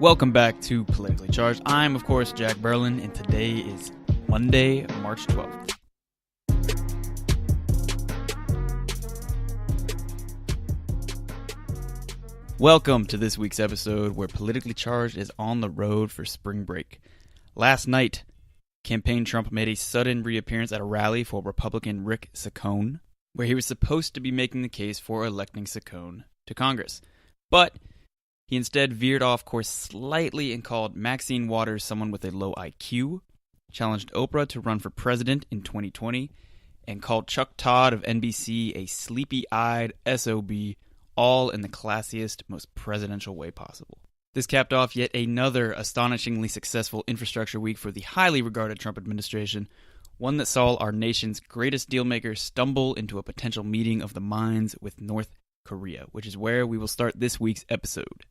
Welcome back to Politically Charged. I'm, of course, Jack Berlin, and today is Monday, March 12th. Welcome to this week's episode where Politically Charged is on the road for spring break. Last night, campaign Trump made a sudden reappearance at a rally for Republican Rick Saccone, where he was supposed to be making the case for electing Saccone to Congress. But he instead veered off course slightly and called Maxine Waters someone with a low IQ, challenged Oprah to run for president in 2020, and called Chuck Todd of NBC a sleepy-eyed SOB, all in the classiest, most presidential way possible. This capped off yet another astonishingly successful infrastructure week for the highly regarded Trump administration, one that saw our nation's greatest dealmaker stumble into a potential meeting of the minds with North Korea, which is where we will start this week's episode.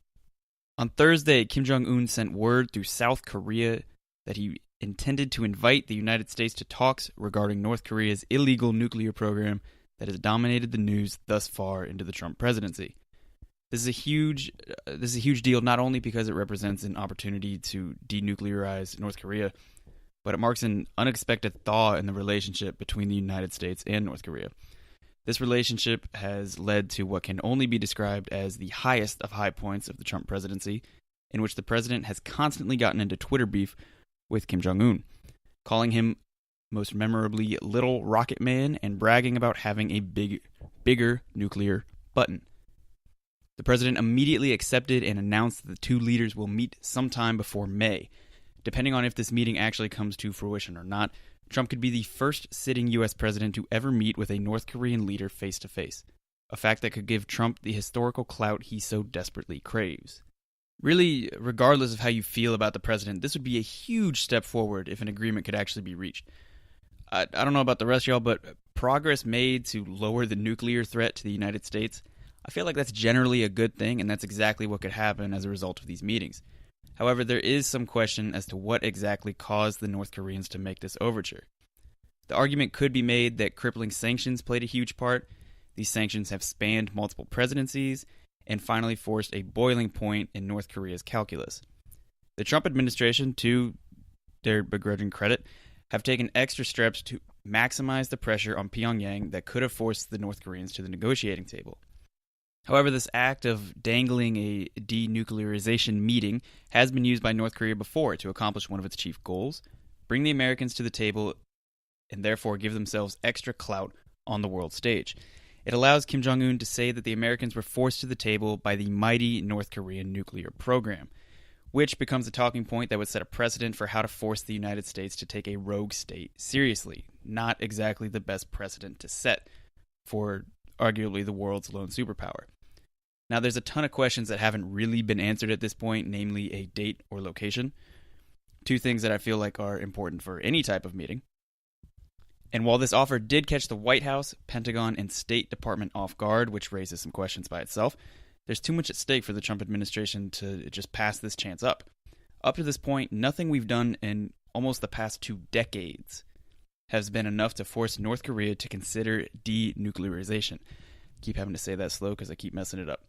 On Thursday, Kim Jong-un sent word through South Korea that he intended to invite the United States to talks regarding North Korea's illegal nuclear program that has dominated the news thus far into the Trump presidency. This is a huge deal, not only because it represents an opportunity to denuclearize North Korea, but it marks an unexpected thaw in the relationship between the United States and North Korea. This relationship has led to what can only be described as the highest of high points of the Trump presidency, in which the president has constantly gotten into Twitter beef with Kim Jong-un, calling him most memorably Little Rocket Man and bragging about having a bigger nuclear button. The president immediately accepted and announced that the two leaders will meet sometime before May. Depending on if this meeting actually comes to fruition or not, Trump could be the first sitting U.S. president to ever meet with a North Korean leader face-to-face, a fact that could give Trump the historical clout he so desperately craves. Really, regardless of how you feel about the president, this would be a huge step forward if an agreement could actually be reached. I don't know about the rest of y'all, but progress made to lower the nuclear threat to the United States, I feel like that's generally a good thing, and that's exactly what could happen as a result of these meetings. However, there is some question as to what exactly caused the North Koreans to make this overture. The argument could be made that crippling sanctions played a huge part. These sanctions have spanned multiple presidencies and finally forced a boiling point in North Korea's calculus. The Trump administration, to their begrudging credit, have taken extra steps to maximize the pressure on Pyongyang that could have forced the North Koreans to the negotiating table. However, this act of dangling a denuclearization meeting has been used by North Korea before to accomplish one of its chief goals, bring the Americans to the table and therefore give themselves extra clout on the world stage. It allows Kim Jong-un to say that the Americans were forced to the table by the mighty North Korean nuclear program, which becomes a talking point that would set a precedent for how to force the United States to take a rogue state seriously. Not exactly the best precedent to set for arguably the world's lone superpower. Now, there's a ton of questions that haven't really been answered at this point, namely a date or location. Two things that I feel like are important for any type of meeting. And while this offer did catch the White House, Pentagon, and State Department off guard, which raises some questions by itself, there's too much at stake for the Trump administration to just pass this chance up. Up to this point, nothing we've done in almost the past 2 decades has been enough to force North Korea to consider denuclearization. I keep having to say that slow because I keep messing it up.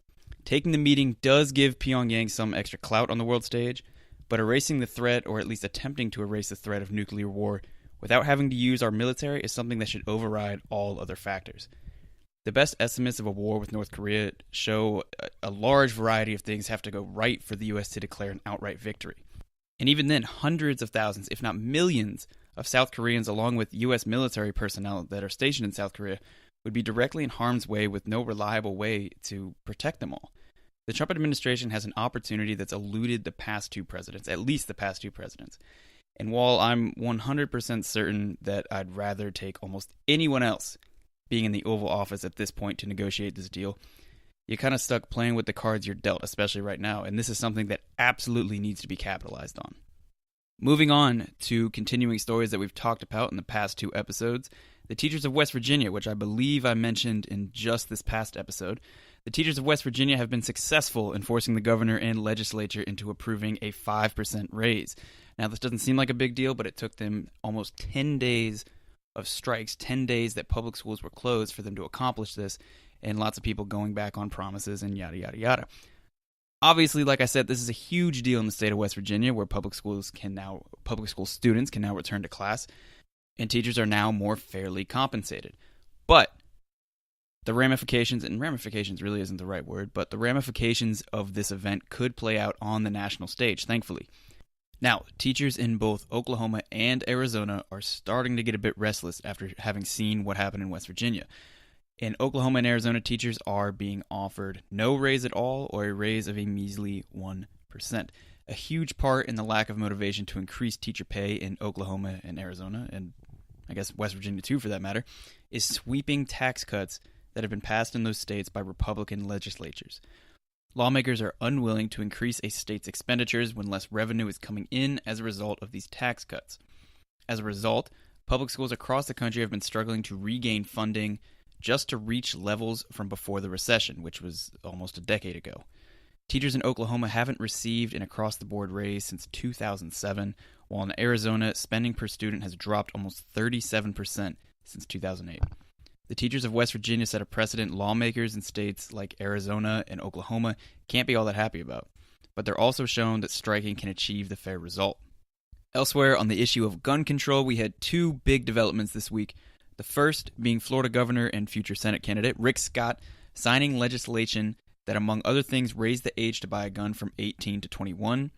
Taking the meeting does give Pyongyang some extra clout on the world stage, but erasing the threat, or at least attempting to erase the threat of nuclear war without having to use our military, is something that should override all other factors. The best estimates of a war with North Korea show a large variety of things have to go right for the U.S. to declare an outright victory. And even then, hundreds of thousands, if not millions, of South Koreans, along with U.S. military personnel that are stationed in South Korea, would be directly in harm's way with no reliable way to protect them all. The Trump administration has an opportunity that's eluded the past 2 presidents, at least the past 2 presidents. And while I'm 100% certain that I'd rather take almost anyone else being in the Oval Office at this point to negotiate this deal, you're kind of stuck playing with the cards you're dealt, especially right now, and this is something that absolutely needs to be capitalized on. Moving on to continuing stories that we've talked about in the past 2 episodes, the teachers of West Virginia, which I believe I mentioned in just this past episode, the teachers of West Virginia have been successful in forcing the governor and legislature into approving a 5% raise. Now, this doesn't seem like a big deal, but it took them almost 10 days of strikes, 10 days that public schools were closed for them to accomplish this, and lots of people going back on promises and yada, yada, yada. Obviously, like I said, this is a huge deal in the state of West Virginia, where public school students can now return to class, and teachers are now more fairly compensated. But the ramifications really isn't the right word, but the ramifications of this event could play out on the national stage, thankfully. Now, teachers in both Oklahoma and Arizona are starting to get a bit restless after having seen what happened in West Virginia. In Oklahoma and Arizona, teachers are being offered no raise at all or a raise of a measly 1%. A huge part in the lack of motivation to increase teacher pay in Oklahoma and Arizona, and I guess West Virginia too for that matter, is sweeping tax cuts that have been passed in those states by Republican legislatures. Lawmakers are unwilling to increase a state's expenditures when less revenue is coming in as a result of these tax cuts. As a result, public schools across the country have been struggling to regain funding just to reach levels from before the recession, which was almost a decade ago. Teachers in Oklahoma haven't received an across-the-board raise since 2007, while in Arizona, spending per student has dropped almost 37% since 2008. The teachers of West Virginia set a precedent lawmakers in states like Arizona and Oklahoma can't be all that happy about, but they're also shown that striking can achieve the fair result. Elsewhere, on the issue of gun control, we had two big developments this week. The first being Florida Governor and future Senate candidate Rick Scott signing legislation that, among other things, raised the age to buy a gun from 18 to 21,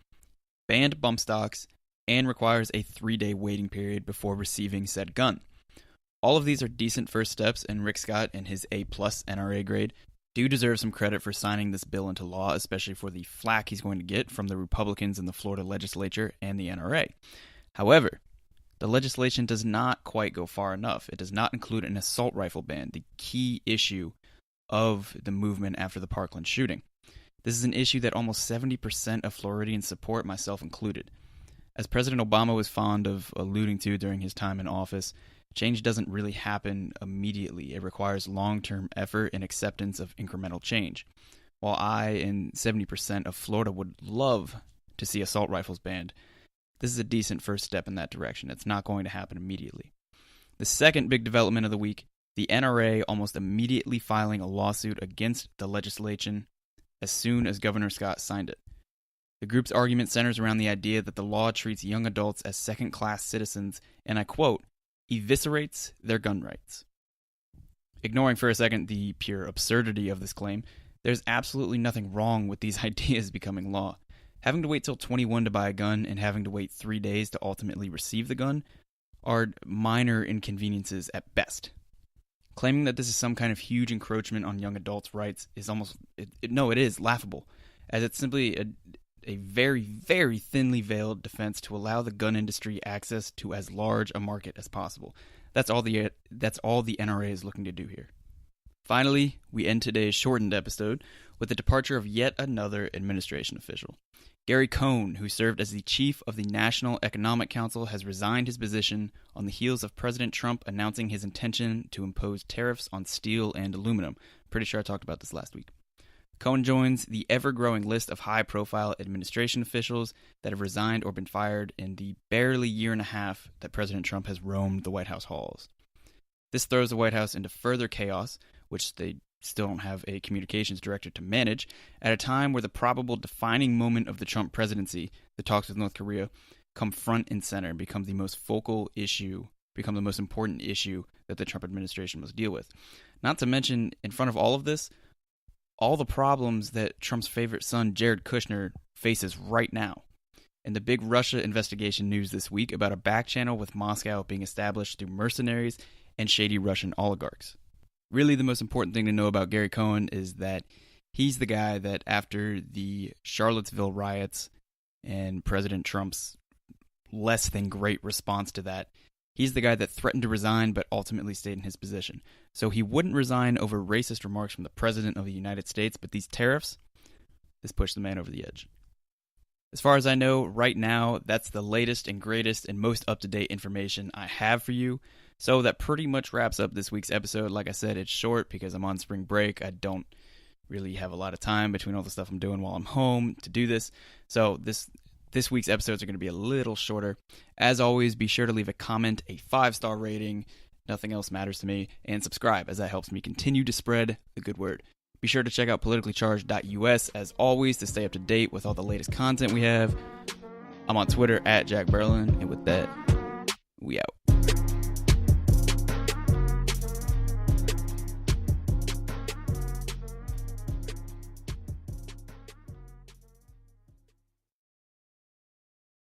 banned bump stocks, and requires a 3-day waiting period before receiving said gun. All of these are decent first steps, and Rick Scott and his A-plus NRA grade do deserve some credit for signing this bill into law, especially for the flack he's going to get from the Republicans in the Florida legislature and the NRA. However, the legislation does not quite go far enough. It does not include an assault rifle ban, the key issue of the movement after the Parkland shooting. This is an issue that almost 70% of Floridians support, myself included. As President Obama was fond of alluding to during his time in office, change doesn't really happen immediately. It requires long-term effort and acceptance of incremental change. While I and 70% of Florida would love to see assault rifles banned, this is a decent first step in that direction. It's not going to happen immediately. The second big development of the week, the NRA almost immediately filing a lawsuit against the legislation as soon as Governor Scott signed it. The group's argument centers around the idea that the law treats young adults as second-class citizens and, I quote, eviscerates their gun rights. Ignoring for a second the pure absurdity of this claim, there's absolutely nothing wrong with these ideas becoming law. Having to wait till 21 to buy a gun and having to wait 3 days to ultimately receive the gun are minor inconveniences at best. Claiming that this is some kind of huge encroachment on young adults' rights is it is laughable, as it's simply a very, very thinly veiled defense to allow the gun industry access to as large a market as possible. That's all the NRA is looking to do here. Finally, we end today's shortened episode with the departure of yet another administration official. Gary Cohn, who served as the chief of the National Economic Council, has resigned his position on the heels of President Trump announcing his intention to impose tariffs on steel and aluminum. Pretty sure I talked about this last week. Cohn joins the ever-growing list of high-profile administration officials that have resigned or been fired in the barely year and a half that President Trump has roamed the White House halls. This throws the White House into further chaos, which they still don't have a communications director to manage, at a time where the probable defining moment of the Trump presidency, the talks with North Korea, come front and center and become the most important issue that the Trump administration must deal with. Not to mention, in front of all of this, all the problems that Trump's favorite son, Jared Kushner, faces right now. And the big Russia investigation news this week about a back channel with Moscow being established through mercenaries and shady Russian oligarchs. Really, the most important thing to know about Gary Cohn is that he's the guy that, after the Charlottesville riots and President Trump's less than great response to that, he's the guy that threatened to resign but ultimately stayed in his position. So he wouldn't resign over racist remarks from the President of the United States, but these tariffs, this pushed the man over the edge. As far as I know, right now, that's the latest and greatest and most up-to-date information I have for you. So that pretty much wraps up this week's episode. Like I said, it's short because I'm on spring break. I don't really have a lot of time between all the stuff I'm doing while I'm home to do this. So this week's episodes are going to be a little shorter. As always, be sure to leave a comment, a 5-star rating. Nothing else matters to me. And subscribe, as that helps me continue to spread the good word. Be sure to check out politicallycharged.us as always to stay up to date with all the latest content we have. I'm on Twitter at Jack Berlin, and with that, we out.